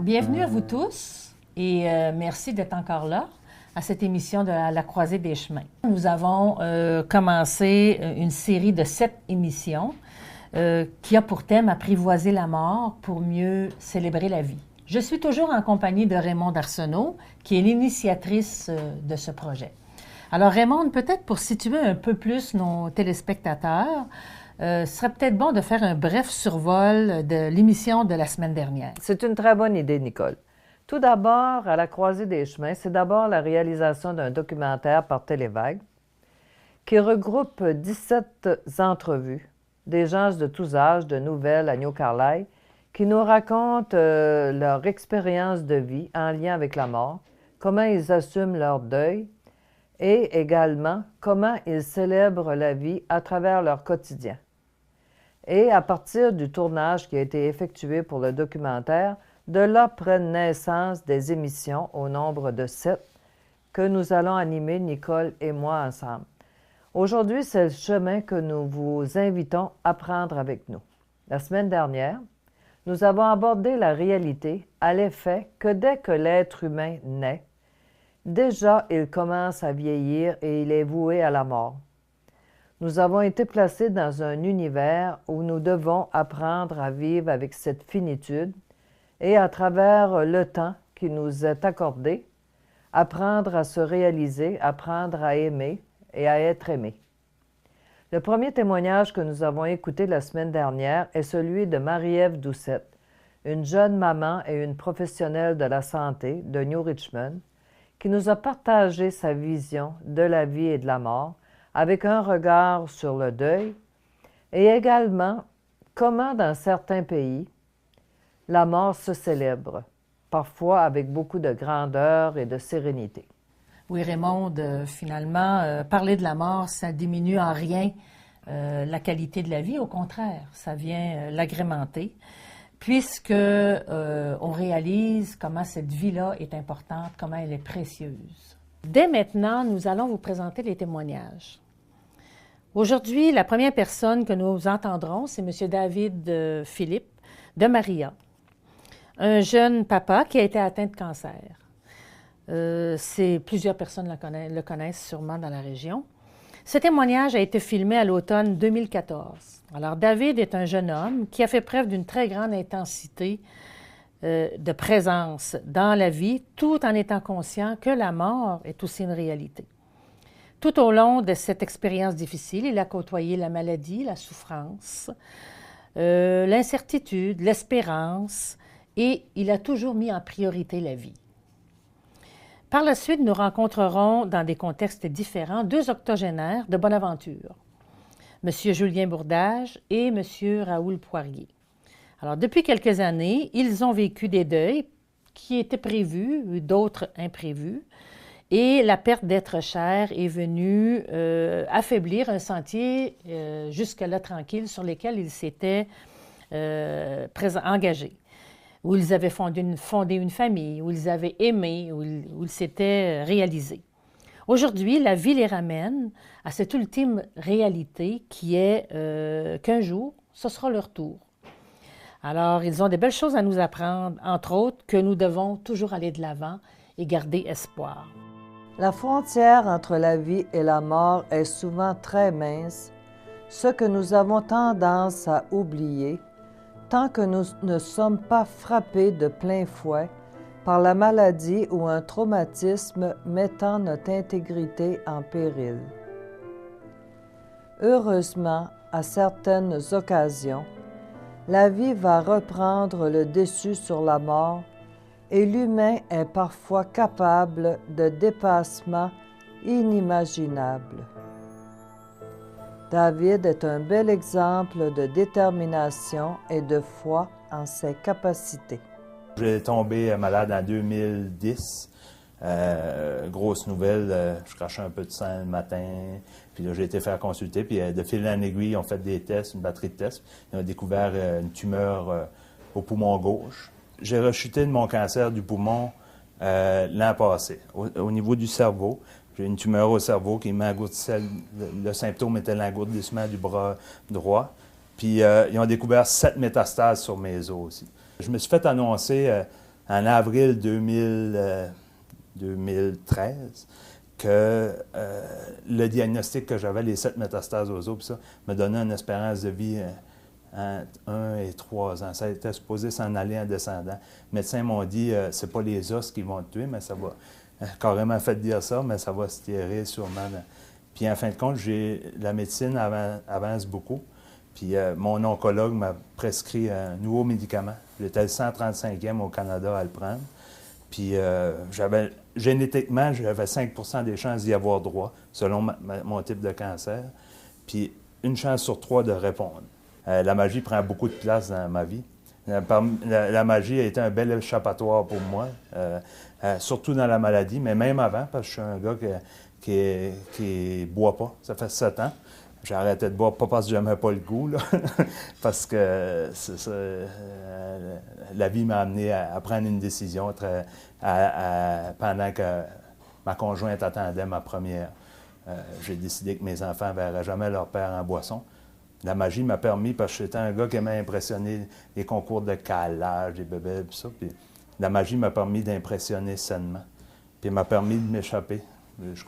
Bienvenue à vous tous et merci d'être encore là à cette émission de la Croisée des chemins. Nous avons commencé une série de 7 émissions qui a pour thème apprivoiser la mort pour mieux célébrer la vie. Je suis toujours en compagnie de Raymonde Arsenault, qui est l'initiatrice de ce projet. Alors Raymonde, peut-être pour situer un peu plus nos téléspectateurs, ce serait peut-être bon de faire un bref survol de l'émission de la semaine dernière. C'est une très bonne idée, Nicole. Tout d'abord, à la Croisée des chemins, c'est d'abord la réalisation d'un documentaire par Télévague qui regroupe 17 entrevues des gens de tous âges, de Nouvelle à New Carlisle, qui nous racontent leur expérience de vie en lien avec la mort, comment ils assument leur deuil et également comment ils célèbrent la vie à travers leur quotidien. Et à partir du tournage qui a été effectué pour le documentaire, de là prennent naissance des émissions au nombre de 7 que nous allons animer, Nicole et moi, ensemble. Aujourd'hui, c'est le chemin que nous vous invitons à prendre avec nous. La semaine dernière, nous avons abordé la réalité à l'effet que dès que l'être humain naît, déjà il commence à vieillir et il est voué à la mort. Nous avons été placés dans un univers où nous devons apprendre à vivre avec cette finitude et à travers le temps qui nous est accordé, apprendre à se réaliser, apprendre à aimer et à être aimé. Le premier témoignage que nous avons écouté la semaine dernière est celui de Marie-Ève Doucette, une jeune maman et une professionnelle de la santé de New Richmond, qui nous a partagé sa vision de la vie et de la mort avec un regard sur le deuil et également comment dans certains pays, la mort se célèbre, parfois avec beaucoup de grandeur et de sérénité. Oui, Raymonde, finalement, parler de la mort, ça diminue en rien la qualité de la vie. Au contraire, ça vient l'agrémenter, puisque on réalise comment cette vie-là est importante, comment elle est précieuse. Dès maintenant, nous allons vous présenter les témoignages. Aujourd'hui, la première personne que nous entendrons, c'est M. David Philippe de Maria, un jeune papa qui a été atteint de cancer. Plusieurs personnes le connaissent sûrement dans la région. Ce témoignage a été filmé à l'automne 2014. Alors, David est un jeune homme qui a fait preuve d'une très grande intensité de présence dans la vie, tout en étant conscient que la mort est aussi une réalité. Tout au long de cette expérience difficile, il a côtoyé la maladie, la souffrance, l'incertitude, l'espérance, et il a toujours mis en priorité la vie. Par la suite, nous rencontrerons, dans des contextes différents, 2 octogénaires de bonne aventure, M. Julien Bourdage et M. Raoul Poirier. Alors, depuis quelques années, ils ont vécu des deuils qui étaient prévus, d'autres imprévus, et la perte d'êtres chers est venue affaiblir un sentier jusque-là tranquille sur lequel ils s'étaient engagés, où ils avaient fondé une famille, où ils avaient aimé, où ils s'étaient réalisés. Aujourd'hui, la vie les ramène à cette ultime réalité qui est qu'un jour, ce sera leur tour. Alors, ils ont des belles choses à nous apprendre, entre autres, que nous devons toujours aller de l'avant et garder espoir. La frontière entre la vie et la mort est souvent très mince, ce que nous avons tendance à oublier tant que nous ne sommes pas frappés de plein fouet par la maladie ou un traumatisme mettant notre intégrité en péril. Heureusement, à certaines occasions, la vie va reprendre le dessus sur la mort et l'humain est parfois capable de dépassements inimaginables. David est un bel exemple de détermination et de foi en ses capacités. J'ai tombé malade en 2010. Grosse nouvelle, je crachais un peu de sang le matin. Puis là, j'ai été faire consulter. Puis de fil en aiguille, ils ont fait des tests, une batterie de tests. Ils ont découvert une tumeur au poumon gauche. J'ai rechuté de mon cancer du poumon l'an passé, au niveau du cerveau. J'ai une tumeur au cerveau qui m'engourdissait. Le symptôme était l'engourdissement du bras droit. Puis ils ont découvert 7 métastases sur mes os aussi. Je me suis fait annoncer en avril 2013 que le diagnostic que j'avais, les 7 métastases aux os, ça, me donnait une espérance de vie entre 1 et 3 ans. Ça était supposé s'en aller en descendant. Les médecins m'ont dit, c'est pas les os qui vont te tuer, mais ça va, carrément fait dire ça, mais ça va se tirer sûrement. Puis en fin de compte, la médecine avance beaucoup. Puis mon oncologue m'a prescrit un nouveau médicament. J'étais le 135e au Canada à le prendre. Puis génétiquement, j'avais 5 des chances d'y avoir droit, selon mon type de cancer. Puis une chance sur 3 de répondre. La magie prend beaucoup de place dans ma vie. La magie a été un bel échappatoire pour moi, surtout dans la maladie, mais même avant, parce que je suis un gars qui boit pas. Ça fait 7 ans. J'ai arrêté de boire, pas parce que j'aimais pas le goût, là, parce que la vie m'a amené à prendre une décision pendant que ma conjointe attendait ma première. J'ai décidé que mes enfants ne verraient jamais leur père en boisson. La magie m'a permis, parce que j'étais un gars qui aimait impressionner les concours de calage, des bébés, tout ça. Puis la magie m'a permis d'impressionner sainement. Puis m'a permis de m'échapper. Je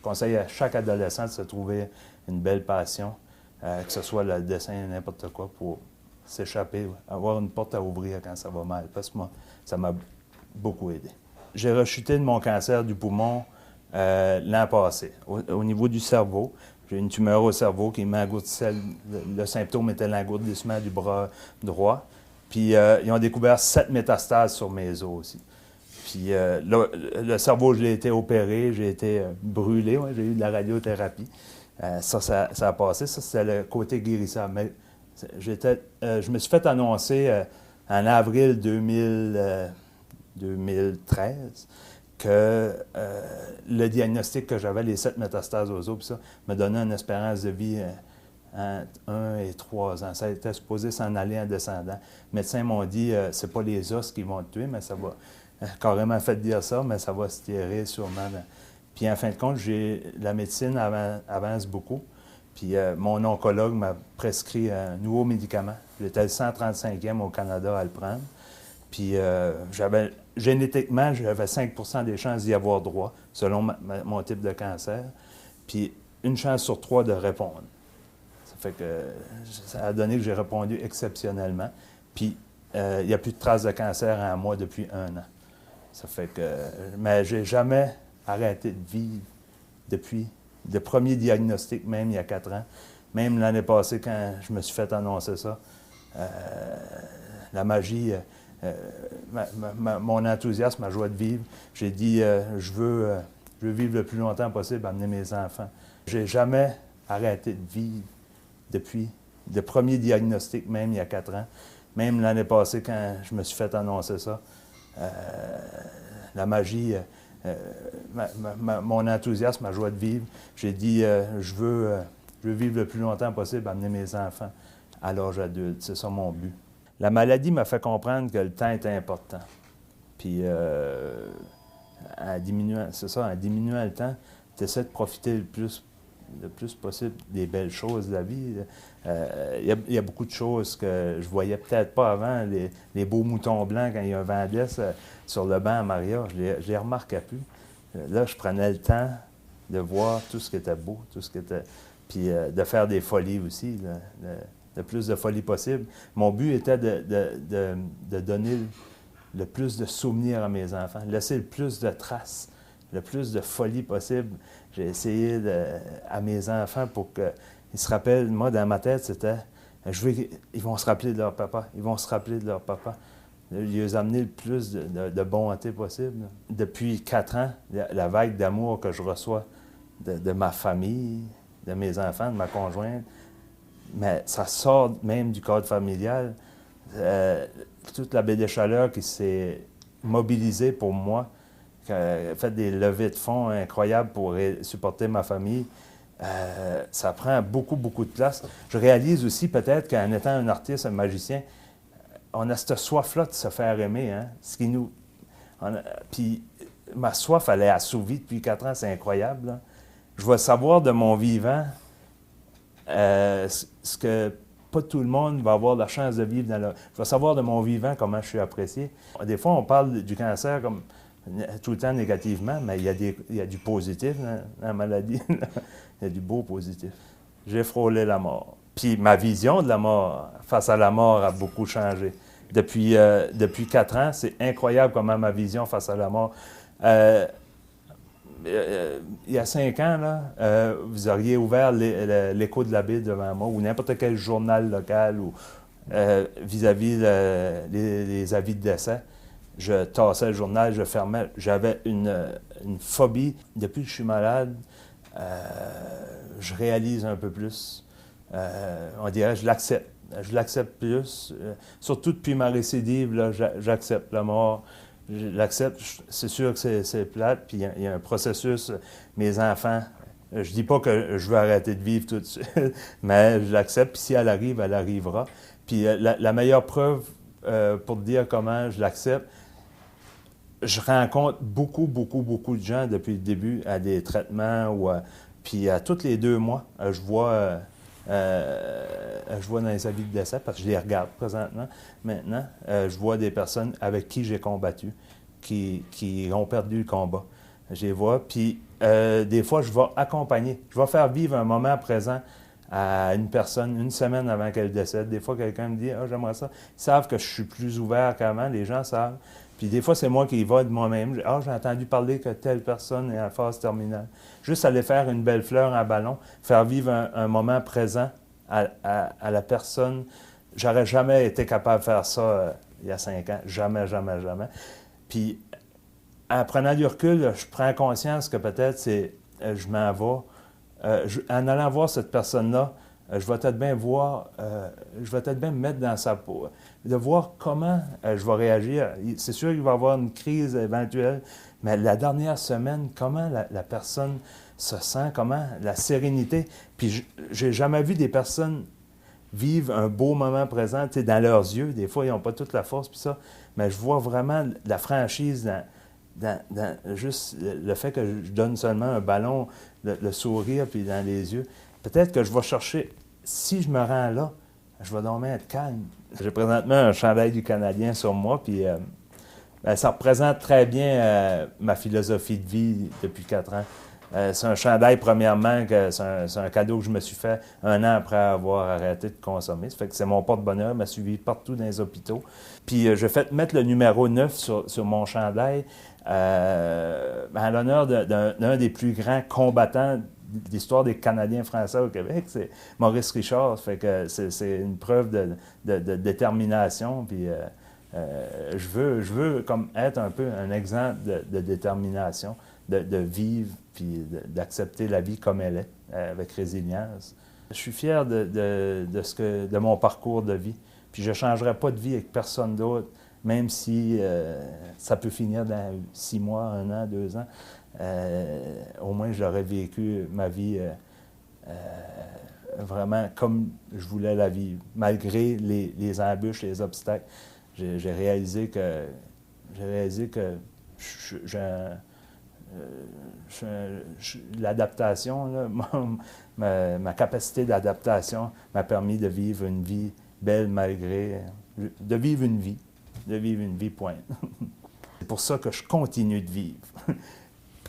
conseille à chaque adolescent de se trouver une belle passion, que ce soit le dessin, n'importe quoi, pour s'échapper, avoir une porte à ouvrir quand ça va mal. Parce que moi, ça m'a beaucoup aidé. J'ai rechuté de mon cancer du poumon l'an passé. Au niveau du cerveau, j'ai une tumeur au cerveau qui m'engourdissait. Le symptôme était l'engourdissement du bras droit. Puis ils ont découvert 7 métastases sur mes os aussi. Puis le cerveau, je l'ai été opéré, j'ai été brûlé, ouais, j'ai eu de la radiothérapie. Ça a passé, ça c'était le côté guérissable. Mais je me suis fait annoncer en avril 2013 que le diagnostic que j'avais, les 7 métastases aux os, ça, me donnait une espérance de vie entre 1 et 3 ans. Ça était supposé s'en aller en descendant. Les médecins m'ont dit, c'est pas les os qui vont te tuer, mais ça va, carrément fait dire ça, mais ça va se tirer sûrement. Puis en fin de compte, la médecine avance beaucoup. Puis mon oncologue m'a prescrit un nouveau médicament. J'étais le 135e au Canada à le prendre. Puis génétiquement, j'avais 5 des chances d'y avoir droit, selon mon type de cancer. Puis une chance sur 3 de répondre. Ça fait que ça a donné que j'ai répondu exceptionnellement. Puis il n'y a plus de traces de cancer en moi depuis 1 an. Ça fait que... Mais j'ai jamais arrêté de vivre depuis le premier diagnostic, même il y a 4 ans. Même l'année passée, quand je me suis fait annoncer ça, la magie, mon enthousiasme, ma joie de vivre, j'ai dit, je veux vivre le plus longtemps possible, amener mes enfants. J'ai jamais arrêté de vivre depuis le premier diagnostic, même il y a 4 ans. Même l'année passée, quand je me suis fait annoncer ça, la magie, mon enthousiasme, ma joie de vivre, j'ai dit, je veux vivre le plus longtemps possible, amener mes enfants à l'âge adulte. C'est ça mon but. La maladie m'a fait comprendre que le temps était important. Puis, en diminuant le temps, tu essaies de profiter le plus possible des belles choses de la vie. Il y a beaucoup de choses que je voyais peut-être pas avant. Les beaux moutons blancs, quand il y a un vent d'est sur le banc à Maria, je les remarquais plus. Là, je prenais le temps de voir tout ce qui était beau, tout ce qui était... Puis de faire des folies aussi, le plus de folies possible. Mon but était de donner le plus de souvenirs à mes enfants, laisser le plus de traces, le plus de folie possible. J'ai essayé à mes enfants pour qu'ils se rappellent. Moi, dans ma tête, c'était, ils vont se rappeler de leur papa, ils vont se rappeler de leur papa. Ils ont amené le plus de bonté possible. Depuis 4 ans, la vague d'amour que je reçois de ma famille, de mes enfants, de ma conjointe, mais ça sort même du cadre familial. Toute la baie des Chaleurs qui s'est mobilisée pour moi, qui a fait des levées de fonds incroyables pour supporter ma famille, ça prend beaucoup, beaucoup de place. Je réalise aussi peut-être qu'en étant un artiste, un magicien, on a cette soif-là de se faire aimer. Hein? Puis ma soif, elle est assouvie depuis 4 ans, c'est incroyable. Là. Je vais savoir de mon vivant ce que pas tout le monde va avoir la chance de vivre je vais savoir de mon vivant comment je suis apprécié. Des fois, on parle du cancer comme tout le temps négativement, mais il y a du positif dans la maladie. Il y a du beau positif. J'ai frôlé la mort. Puis ma vision de la mort, face à la mort, a beaucoup changé. Depuis 4 ans, c'est incroyable comment ma vision face à la mort. Il y a 5 ans, là, vous auriez ouvert l'Écho de la Baie devant moi, ou n'importe quel journal local, ou vis-à-vis les avis de décès. Je tassais le journal, je fermais. J'avais une phobie. Depuis que je suis malade, je réalise un peu plus. On dirait, je l'accepte. Je l'accepte plus. Surtout depuis ma récidive, là, j'accepte la mort. Je l'accepte. C'est sûr que c'est plate. Puis il y a un processus. Mes enfants, je dis pas que je veux arrêter de vivre tout de suite, mais je l'accepte. Puis si elle arrive, elle arrivera. Puis la meilleure preuve pour te dire comment je l'accepte, je rencontre beaucoup de gens depuis le début à des traitements puis à tous les 2 mois, je vois dans les avis de décès, parce que je les regarde présentement, maintenant, je vois des personnes avec qui j'ai combattu, qui ont perdu le combat. Je les vois, puis des fois, je vais accompagner, je vais faire vivre un moment présent à une personne, une semaine avant qu'elle décède. Des fois, quelqu'un me dit « Ah, j'aimerais ça ». Ils savent que je suis plus ouvert qu'avant, les gens savent. Puis des fois, c'est moi qui y vais de moi-même. « Ah, j'ai entendu parler que telle personne est en phase terminale ». Juste aller faire une belle fleur en ballon, faire vivre un moment présent à la personne. J'aurais jamais été capable de faire ça il y a 5 ans. Jamais. Puis, en prenant du recul, je prends conscience que peut-être je m'en vais. En allant voir cette personne-là, je vais peut-être bien me mettre dans sa peau, de voir comment je vais réagir. C'est sûr qu'il va y avoir une crise éventuelle, mais la dernière semaine, comment la personne se sent, comment la sérénité. Puis j'ai jamais vu des personnes vivre un beau moment présent, tu sais, dans leurs yeux. Des fois, ils n'ont pas toute la force, puis ça, mais je vois vraiment la franchise dans juste le fait que je donne seulement un ballon, le sourire, puis dans les yeux. Peut-être que je vais chercher, si je me rends là, je vais donc être calme. J'ai présentement un chandail du Canadien sur moi, puis ça représente très bien ma philosophie de vie depuis 4 ans. C'est un chandail, premièrement, que c'est un cadeau que je me suis fait 1 an après avoir arrêté de consommer. Ça fait que c'est mon porte-bonheur, il m'a suivi partout dans les hôpitaux. Puis je fais mettre le numéro 9 sur mon chandail en l'honneur d'un des plus grands combattants de l'histoire des Canadiens français au Québec, c'est Maurice Richard. Ça fait que c'est une preuve de détermination. Puis je veux comme être un peu un exemple de détermination, de vivre puis d'accepter la vie comme elle est, avec résilience. Je suis fier de mon parcours de vie. Puis je ne changerai pas de vie avec personne d'autre, même si ça peut finir dans 6 mois, 1 an, 2 ans. Au moins, j'aurais vécu ma vie vraiment comme je voulais la vivre, malgré les embûches, les obstacles. J'ai réalisé que l'adaptation, ma capacité d'adaptation m'a permis de vivre une vie belle de vivre une vie, point. C'est pour ça que je continue de vivre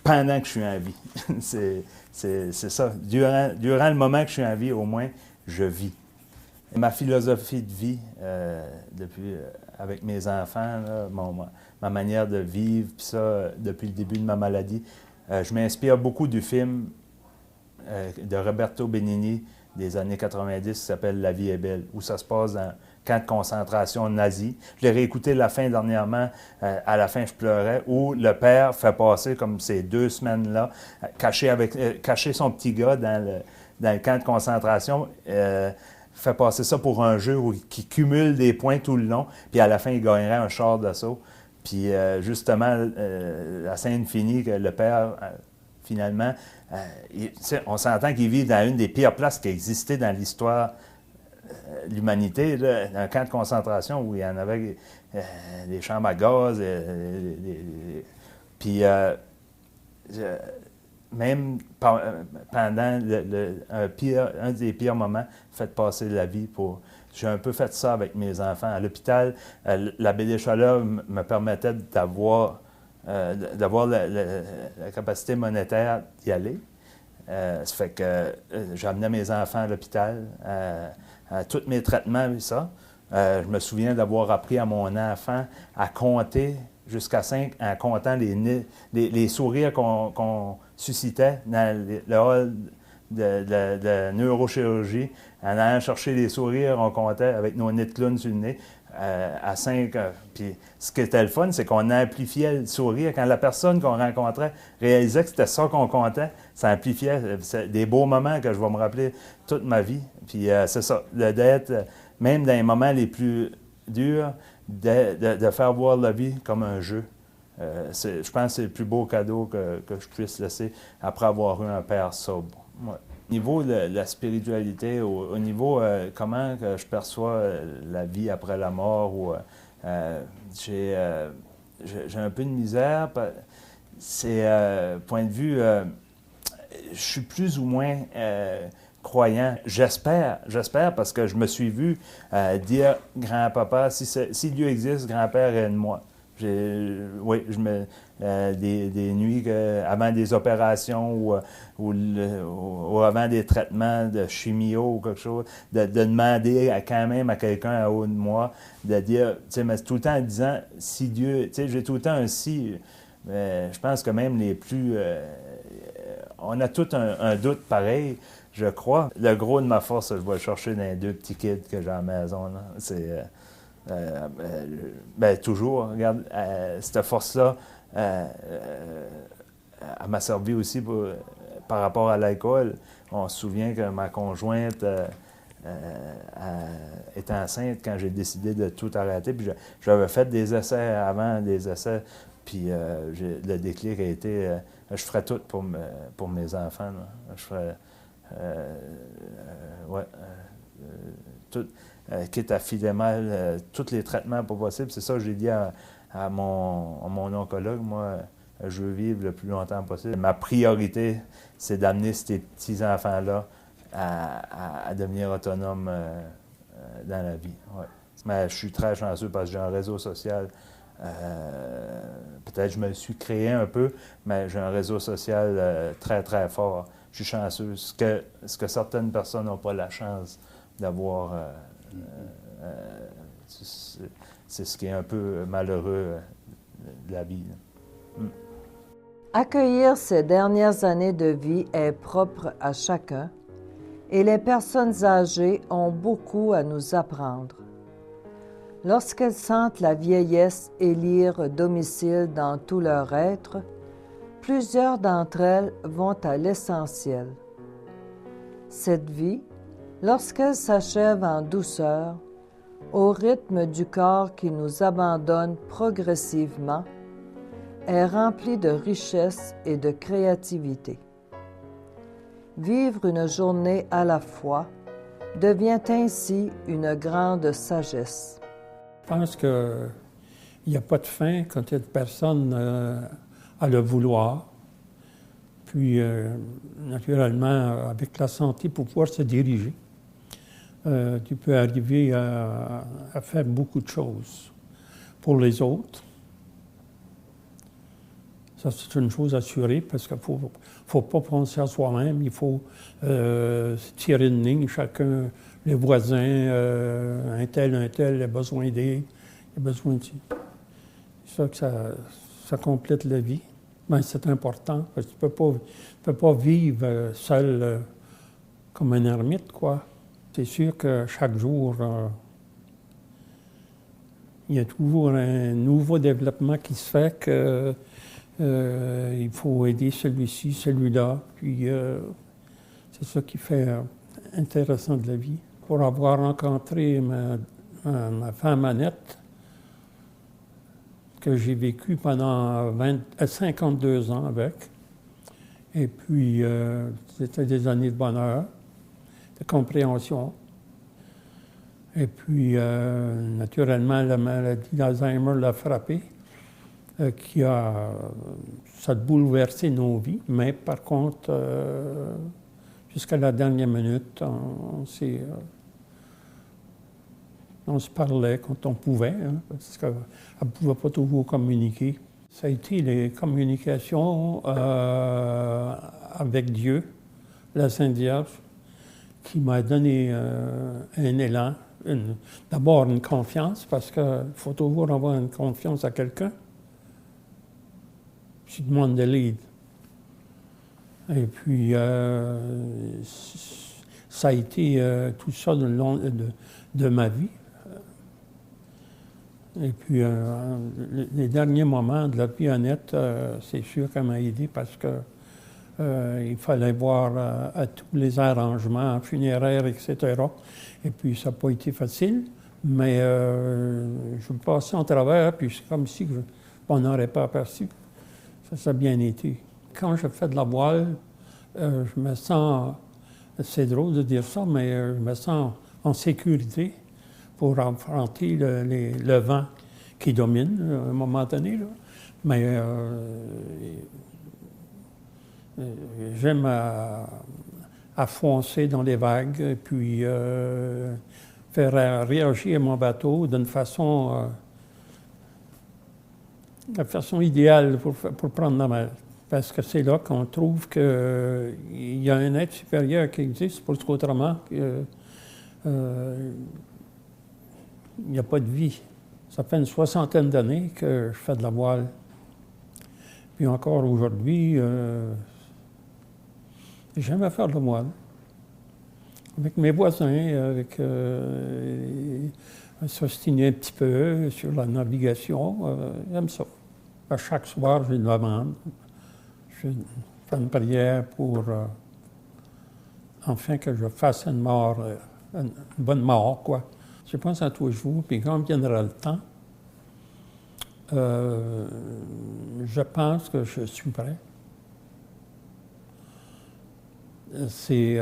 pendant que je suis en vie. c'est ça. Durant le moment que je suis en vie, au moins, je vis. Ma philosophie de vie, avec mes enfants, là, ma manière de vivre, puis ça, depuis le début de ma maladie, je m'inspire beaucoup du film de Roberto Benigni des années 90 qui s'appelle « La vie est belle », où ça se passe dans un camp de concentration nazi. Je l'ai réécouté la fin dernièrement, à la fin je pleurais, où le père fait passer comme ces 2 semaines-là, cacher son petit gars dans le camp de concentration, fait passer ça pour un jeu qui cumule des points tout le long, puis à la fin, il gagnerait un char d'assaut. Puis justement, la scène finit que le père, finalement, on s'entend qu'il vit dans une des pires places qui a existé dans l'histoire de l'humanité, là, un camp de concentration où il y en avait des chambres à gaz. Puis même pendant un des pires moments, faites passer la vie pour... J'ai un peu fait ça avec mes enfants. À l'hôpital, la baie des Chaleurs me permettait d'avoir la capacité monétaire d'y aller. Ça fait que j'amenais mes enfants à l'hôpital, à tous mes traitements et ça. Je me souviens d'avoir appris à mon enfant à compter jusqu'à 5 en comptant les sourires qu'on suscitait dans le hall de neurochirurgie. En allant chercher les sourires, on comptait avec nos nez de clown sur le nez à 5. Puis ce qui était le fun, c'est qu'on amplifiait le sourire. Quand la personne qu'on rencontrait réalisait que c'était ça qu'on comptait, ça amplifiait. C'est des beaux moments que je vais me rappeler toute ma vie. Puis c'est ça, d'être, même dans les moments les plus durs, de faire voir la vie comme un jeu. Je pense que c'est le plus beau cadeau que je puisse laisser après avoir eu un père sobre. Ouais. Au niveau de la spiritualité, au niveau comment que je perçois la vie après la mort, j'ai un peu de misère. C'est point de vue, je suis plus ou moins croyant. J'espère parce que je me suis vu dire grand-papa, si Dieu existe, grand-père, aide-moi. Oui, des nuits avant des opérations ou avant des traitements de chimio ou quelque chose, de demander quand même à quelqu'un en haut de moi, de dire, tu sais, mais tout le temps en disant, si Dieu, tu sais, j'ai tout le temps un si, mais je pense que même les plus, on a tout un doute pareil, je crois. Le gros de ma force, je vais le chercher dans les 2 petits kids que j'ai à la maison, là. C'est... toujours, regarde, cette force-là, elle m'a servi aussi par rapport à l'alcool. On se souvient que ma conjointe était enceinte quand j'ai décidé de tout arrêter. Puis j'avais fait des essais avant, puis le déclic a été, je ferais tout pour mes enfants. Là. Je ferais, tout. Quitte à filer mal tous les traitements pas possibles. C'est ça que j'ai dit à mon oncologue. Moi, je veux vivre le plus longtemps possible. Ma priorité, c'est d'amener ces petits-enfants-là à devenir autonomes dans la vie. Ouais. Mais je suis très chanceux parce que j'ai un réseau social. Peut-être que je me le suis créé un peu, mais j'ai un réseau social très, très fort. Je suis chanceux. Ce que certaines personnes n'ont pas la chance d'avoir... c'est ce qui est un peu malheureux de la vie. Accueillir ces dernières années de vie est propre à chacun et les personnes âgées ont beaucoup à nous apprendre. Lorsqu'elles sentent la vieillesse élire domicile dans tout leur être, plusieurs d'entre elles vont à l'essentiel. Cette vie, lorsqu'elle s'achève en douceur, au rythme du corps qui nous abandonne progressivement, est remplie de richesse et de créativité. Vivre une journée à la fois devient ainsi une grande sagesse. Je pense qu'il n'y a pas de fin quand une personne a le vouloir. Puis, naturellement, avec la santé, pour pouvoir se diriger, tu peux arriver à faire beaucoup de choses pour les autres. Ça, c'est une chose assurée parce qu'il ne faut pas penser à soi-même. Il faut tirer une ligne, chacun, les voisins, un tel a besoin d'aide, il a besoin de... C'est ça que ça complète la vie. Mais c'est important parce que tu ne peux pas vivre seul comme un ermite, quoi. C'est sûr que chaque jour, il y a toujours un nouveau développement qui se fait que il faut aider celui-ci, celui-là. Puis c'est ça qui fait intéressant de la vie. Pour avoir rencontré ma femme Annette, que j'ai vécu pendant 52 ans avec. Et puis, c'était des années de bonheur, de compréhension. Et puis, naturellement, la maladie d'Alzheimer l'a frappé. ça a bouleversé nos vies, mais par contre, jusqu'à la dernière minute, on se parlait quand on pouvait, hein, parce qu'elle ne pouvait pas toujours communiquer. Ça a été les communications avec Dieu, la Sainte Vierge, qui m'a donné un élan. D'abord une confiance, parce qu'il faut toujours avoir une confiance à quelqu'un. Je demande de l'aide. Et puis, ça a été tout ça le long de ma vie. Et puis, les derniers moments de la vie honnête, c'est sûr qu'elle m'a aidé parce que il fallait voir à tous les arrangements funéraires, etc. Et puis, ça n'a pas été facile, mais je passais en travers, puis c'est comme si on n'aurait pas aperçu. Ça a bien été. Quand je fais de la voile, je me sens, c'est drôle de dire ça, mais je me sens en sécurité pour affronter le vent qui domine à un moment donné. Là. Mais j'aime à foncer dans les vagues et puis faire réagir mon bateau d'une façon idéale pour prendre la mer. Parce que c'est là qu'on trouve qu'il y a un être supérieur qui existe, parce qu'autrement, il n'y a pas de vie. Ça fait une 60aine d'années que je fais de la voile. Puis encore aujourd'hui, j'aime faire de la voile. Avec mes voisins, s'ostiner un petit peu sur la navigation, j'aime ça. À chaque soir, j'ai une demande. Je fais une prière pour enfin que je fasse une mort, une bonne mort, quoi. Je pense à tous les jours, puis quand viendra le temps, je pense que je suis prêt. C'est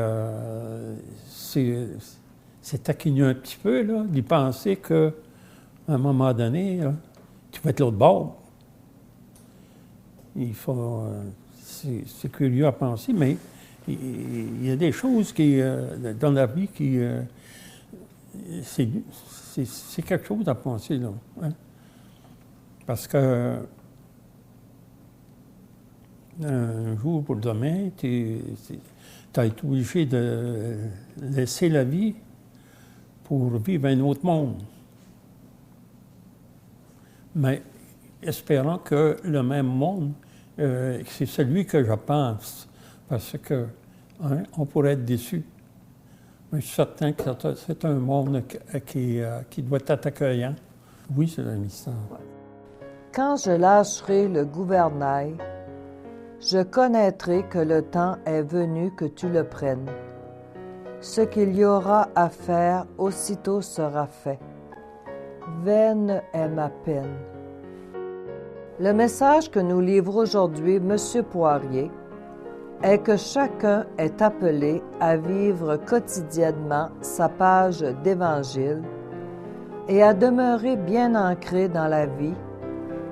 taquiner un petit peu, là, d'y penser qu'à un moment donné, là, tu vas être l'autre bord. Il faut... c'est curieux à penser, mais il y a des choses dans la vie qui... c'est quelque chose à penser, là. Hein? Parce que un jour pour demain, tu as été obligé de laisser la vie pour vivre un autre monde. Mais espérant que le même monde, c'est celui que je pense, parce que on pourrait être déçu. Mais je suis certain que c'est un monde qui doit être accueillant. Oui, c'est un mystère. Quand je lâcherai le gouvernail, je connaîtrai que le temps est venu que tu le prennes. Ce qu'il y aura à faire, aussitôt sera fait. Vaine est ma peine. Le message que nous livre aujourd'hui M. Poirier est que chacun est appelé à vivre quotidiennement sa page d'Évangile et à demeurer bien ancré dans la vie,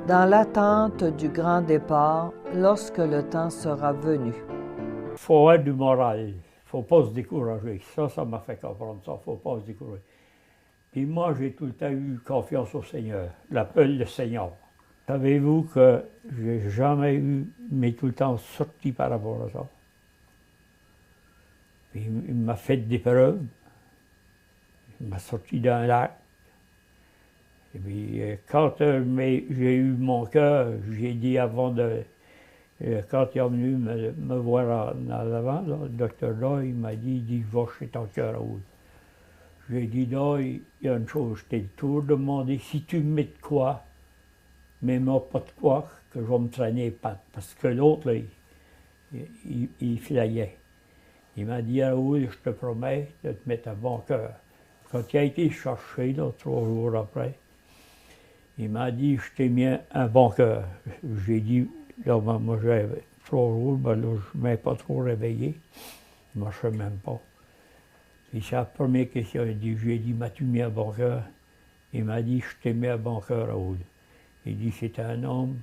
dans l'attente du grand départ lorsque le temps sera venu. Il faut avoir du moral, il ne faut pas se décourager. Ça m'a fait comprendre ça, il ne faut pas se décourager. Puis moi, j'ai tout le temps eu confiance au Seigneur, l'appel du Seigneur. Savez-vous que je n'ai jamais eu, mais tout le temps sorti par rapport à ça. Puis il m'a fait des preuves, il m'a sorti d'un lac. Et puis, quand j'ai eu mon cœur, j'ai dit avant quand il est venu me voir en avant, là, le docteur Doyle, il m'a dit, va chez ton cœur à haut. J'ai dit, Doyle, il y a une chose, je t'ai toujours demandé, si tu me mets de quoi, mets-moi pas de quoi, que je vais me traîner les pattes. Parce que l'autre, là, il flayait. Il m'a dit, Raoul, je te promets de te mettre à bon cœur. Quand il a été cherché, là, 3 jours après, il m'a dit, je t'ai mis un bon cœur. J'ai dit, là, moi, j'avais 3 jours, ben là, je ne m'ai pas trop réveillé. Je ne marchais même pas. Et c'est la première question. J'ai dit, m'as-tu mis un bon cœur? Il m'a dit, je t'ai mis un bon cœur, Raoul. Il dit, c'est un homme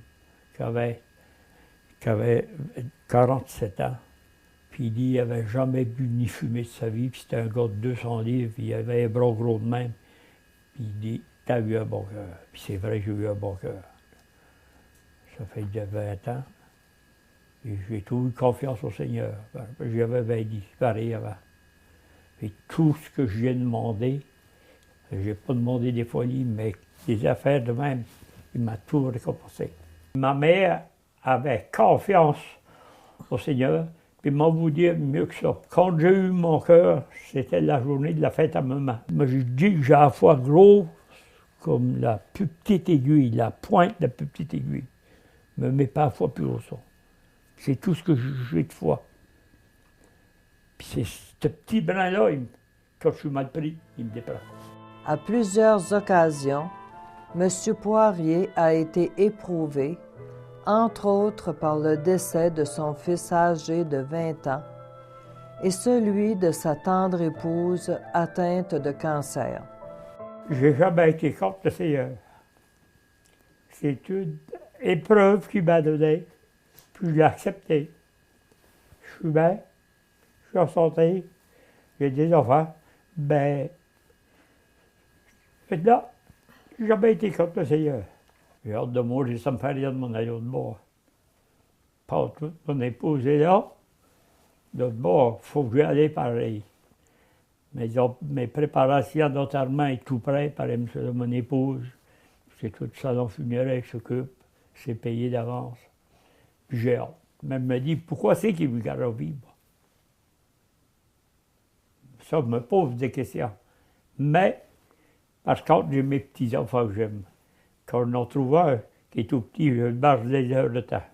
qui avait 47 ans. Puis il dit qu'il n'avait jamais bu ni fumé de sa vie, puis c'était un gars de 200 livres, puis il avait un bras gros de même. Puis il dit, t'as eu un bon cœur. Puis c'est vrai, j'ai eu un bon cœur. Ça fait 20 ans. Et j'ai toujours eu confiance au Seigneur. J'avais 20 dit, pareil avant. Et tout ce que je viens de demander, je n'ai pas demandé des folies, mais des affaires de même, il m'a tout récompensé. Ma mère avait confiance au Seigneur, puis m'a vous dire mieux que ça. Quand j'ai eu mon cœur, c'était la journée de la fête à maman. Moi, je dis que j'ai la foi grosse comme la plus petite aiguille, la pointe de la plus petite aiguille. Ne me mets pas la foi plus haut ça. C'est tout ce que j'ai de foi. Puis c'est ce petit brin-là, quand je suis mal pris, il me déprend. À plusieurs occasions, M. Poirier a été éprouvé, entre autres par le décès de son fils âgé de 20 ans et celui de sa tendre épouse atteinte de cancer. J'ai jamais été contre le Seigneur. C'est une épreuve qui m'a donné, puis je l'ai acceptée. Je suis bien, je suis en santé, j'ai des enfants, ben, maintenant, j'ai jamais été contre le Seigneur. J'ai hâte de mourir, ça me fait rien de m'en aller au bord. Pas tout, mon épouse est là, de bord, il faut que j'y aille pareil. Mes préparations d'enterrement sont tout prêt par mon épouse. C'est tout le salon funéraire qui s'occupe, c'est payé d'avance. Puis j'ai hâte. Même me dit, pourquoi c'est qu'il veut qu'elle revive? Ça me pose des questions. Mais, par contre, j'ai mes petits-enfants que j'aime. Quand on en trouve un qui est tout petit, je le marche des heures de temps.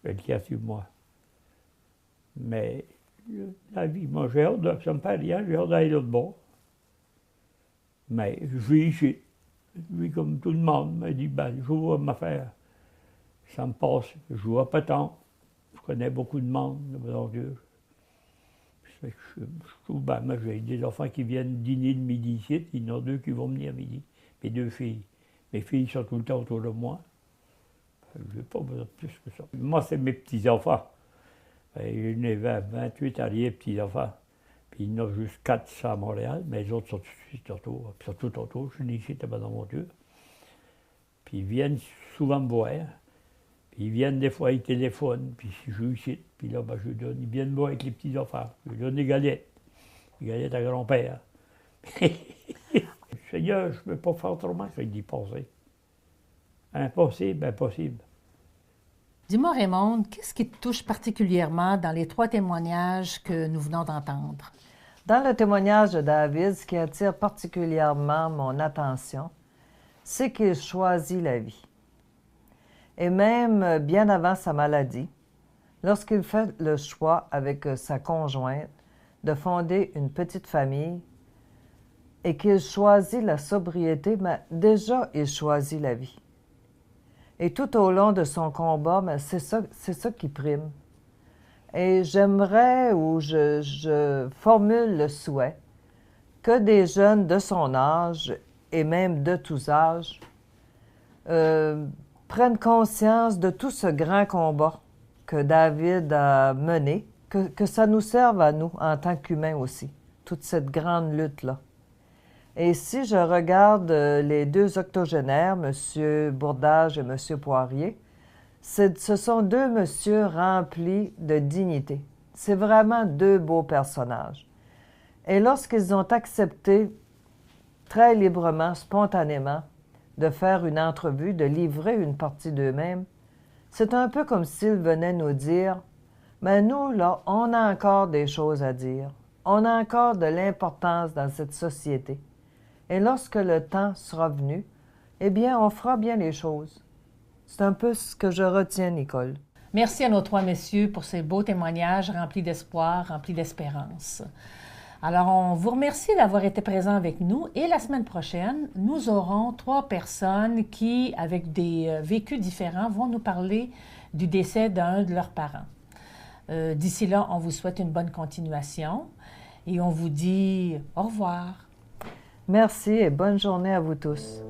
Je le tiens sur moi. Mais la vie, moi, j'ai hâte de, ça me fait rien, j'ai hâte d'aller de l'autre bord. Mais je vis ici. Je vis comme tout le monde. Me dit, ben, je vois ma affaire. Ça me passe. Je joue à pétanque. Je connais beaucoup de monde, mon Dieu. Je trouve, ben, moi, j'ai des enfants qui viennent dîner le midi ici. Il y en a 2 qui vont venir midi. Mes 2 filles. Mes filles sont tout le temps autour de moi. Je n'ai pas besoin de plus que ça. Moi, c'est mes petits-enfants. J'en ai 28 arrière-petits-enfants. Puis il y en a juste 4 à Montréal, mais les autres sont tout de suite autour. Ils sont tout autour. Je suis ici, dans mon Dieu. Puis ils viennent souvent me voir. Puis ils viennent des fois, ils téléphonent. Puis si je joue ici, puis là, ben, je lui donne. Ils viennent me voir avec les petits-enfants. Je lui donne des galettes. Des galettes à grand-père. Seigneur, je ne peux pas faire autrement que d'y passer. Impossible, impossible. Dis-moi, Raymond, qu'est-ce qui te touche particulièrement dans les 3 témoignages que nous venons d'entendre? Dans le témoignage de David, ce qui attire particulièrement mon attention, c'est qu'il choisit la vie. Et même bien avant sa maladie, lorsqu'il fait le choix avec sa conjointe de fonder une petite famille et qu'il choisit la sobriété, mais déjà il choisit la vie. Et tout au long de son combat, c'est ça qui prime. Et j'aimerais, ou je formule le souhait, que des jeunes de son âge, et même de tous âges, prennent conscience de tout ce grand combat que David a mené, que ça nous serve à nous, en tant qu'humains aussi, toute cette grande lutte-là. Et si je regarde les 2 octogénaires, M. Bourdage et M. Poirier, ce sont 2 messieurs remplis de dignité. C'est vraiment 2 beaux personnages. Et lorsqu'ils ont accepté très librement, spontanément, de faire une entrevue, de livrer une partie d'eux-mêmes, c'est un peu comme s'ils venaient nous dire « Mais nous, là, on a encore des choses à dire. On a encore de l'importance dans cette société. Et lorsque le temps sera venu, eh bien, on fera bien les choses. » C'est un peu ce que je retiens, Nicole. Merci à nos 3 messieurs pour ces beaux témoignages remplis d'espoir, remplis d'espérance. Alors, on vous remercie d'avoir été présents avec nous et la semaine prochaine, nous aurons 3 personnes qui, avec des vécus différents, vont nous parler du décès d'un de leurs parents. D'ici là, on vous souhaite une bonne continuation et on vous dit au revoir. Merci et bonne journée à vous tous.